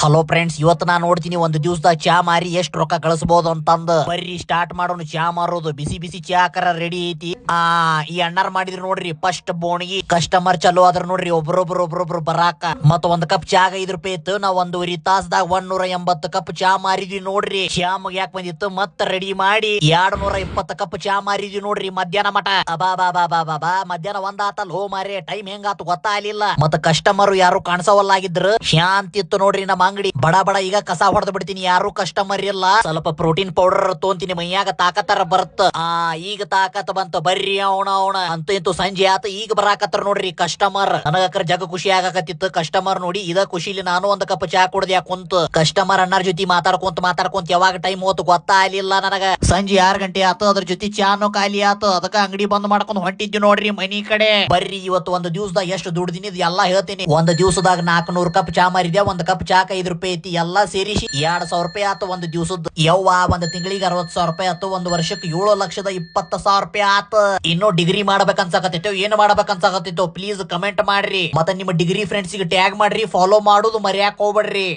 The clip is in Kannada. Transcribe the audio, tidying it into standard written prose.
ಹಲೋ ಫ್ರೆಂಡ್ಸ್, ಇವತ್ತು ನಾನು ನೋಡ್ತೀನಿ ಒಂದು ದಿವಸದಾಗ ಚಾ ಮಾರಿ ಎಷ್ಟು ರೊಕ್ಕ ಗಳಿಸಬಹುದು ಅಂತಂದ. ಬರ್ರಿ ಸ್ಟಾರ್ಟ್ ಮಾಡೋಣ ಚಾ ಮಾರೋದು. ಬಿಸಿ ಬಿಸಿ ಚಾ ಕರ ರೆಡಿ ಐತಿ. ಈ ಅಣ್ಣಾರ್ ಮಾಡಿದ್ರು ನೋಡ್ರಿ ಫಸ್ಟ್ ಬೋಣಿಗಿ. ಕಸ್ಟಮರ್ ಚಲೋ ಅದ್ರ ನೋಡ್ರಿ, ಒಬ್ರೊಬ್ರು ಬರಾಕ. ಮತ್ತ ಒಂದ್ ಕಪ್ ಚಾಗ 5 ರೂಪಾಯಿ ಇತ್ತು. ನಾವ್ 1.5 ತಾಸದಾಗ 180 ಕಪ್ ಚಾ ಮಾರಿದ್ವಿ ನೋಡ್ರಿ. ಚಾ ಮುಗ್ಯಾಕ್ ಬಂದಿತ್ತು, ಮತ್ತ ರೆಡಿ ಮಾಡಿ 220 ಕಪ್ ಚಾ ಮಾರಿದ್ವಿ ನೋಡ್ರಿ ಮಧ್ಯಾಹ್ನ ಮಟ. ಬಾ ಮಧ್ಯಾಹ್ನ ಒಂದ್ ಆತಲ್ ಹೋ ಮಾರಿ. ಟೈಮ್ ಹೆಂಗಾತು ಗೊತ್ತಾಗ್ಲಿಲ್ಲ. ಮತ್ತ ಕಸ್ಟಮರ್ ಯಾರು ಕಾಣಿಸವಲ್ಲಾಗಿದ್ರು. ಶಾಂತಿ ಇತ್ತು ನೋಡ್ರಿ ನಮ್ಮ ಅಂಗಡಿ. ಬಡ ಈಗ ಕಸ ಹೊಡೆದ್ ಬಿಡ್ತೀನಿ, ಯಾರು ಕಸ್ಟಮರ್ ಇಲ್ಲ. ಸ್ವಲ್ಪ ಪ್ರೋಟೀನ್ ಪೌಡರ್ ತೊಂತೀನಿ, ಮೈಯಾಗ ತಾಕತ್ತಾರ ಬರುತ್ತ. ಈಗ ತಾಕತ್ ಬಂತ. ಬರ್ರಿ ಅವಣ ಅಂತೂ ಇಂತೂ ಸಂಜೆ ಆತ. ಈಗ ಬರಾಕತ್ತಾರ ನೋಡ್ರಿ ಕಸ್ಟಮರ್. ನನಗಕ್ರ ಜಗ ಖುಷಿ ಆಗಾಕತ್ತಿತ್ತು. ಕಸ್ಟಮರ್ ನೋಡಿ ಇದ ಖುಷಿಲಿ ನಾನು ಒಂದ್ ಕಪ್ ಚಾ ಕುಡ್ದೆ ಕುಂತ. ಕಸ್ಟಮರ್ ಅಣ್ಣಾರ್ ಜೊತೆ ಮಾತಾಡ್ಕೊಂತ ಯಾವಾಗ ಟೈಮ್ ಹೋತು ಗೊತ್ತಾಗ್ಲಿಲ್ಲ ನನಗ. ಸಂಜೆ 6 ಗಂಟೆ ಆತು. ಅದ್ರ ಜೊತೆ ಚಾನು ಖಾಲಿ ಆತು. ಅದಕ್ಕ ಅಂಗಡಿ ಬಂದ್ ಮಾಡ್ಕೊಂಡ್ ಹೊಂಟಿದ್ವಿ ನೋಡ್ರಿ ಮನಿ ಕಡೆ. ಬರ್ರಿ ಇವತ್ತು ಒಂದು ದಿವಸದಾಗ ಎಷ್ಟು ದುಡ್ದಿನಿ ಎಲ್ಲಾ ಹೇಳ್ತೀನಿ. ಒಂದ್ ದಿವಸದಾಗ 400 ಕಪ್ ಚಾ ಮಾರಿದ್ಯಾ. ಒಂದ್ ಕಪ್ ಚಾಕ 5 ರೂಪಾಯಿ ಐತಿ. ಎಲ್ಲಾ ಸೇರಿಸಿ 2,000 ರೂಪಾಯಿ ಆತು ಒಂದ್ ದಿವಸದ. ಯವ್ವ, ಒಂದ್ ತಿಂಗಳಿಗೆ 60,000 ರೂಪಾಯಿ ಆತು. ಒಂದ್ ವರ್ಷಕ್ಕೆ 7,20,000 ರೂಪಾಯಿ ಆತ. ಇನ್ನು ಡಿಗ್ರಿ ಮಾಡ್ಬೇಕನ್ಸಾಕತ್ತಿತ್ತು, ಏನ್ ಮಾಡ್ಬೇಕನ್ಸಾಕತ್ತಿತ್ತು ಪ್ಲೀಸ್ ಕಮೆಂಟ್ ಮಾಡ್ರಿ. ಮತ್ತೆ ನಿಮ್ಮ ಡಿಗ್ರಿ ಫ್ರೆಂಡ್ಸ್ ಗೆ ಟ್ಯಾಗ್ ಮಾಡ್ರಿ. ಫಾಲೋ ಮಾಡುದು ಮರ್ಯಾಕ್ ಹೋಗ್ಬೇಡ್ರಿ.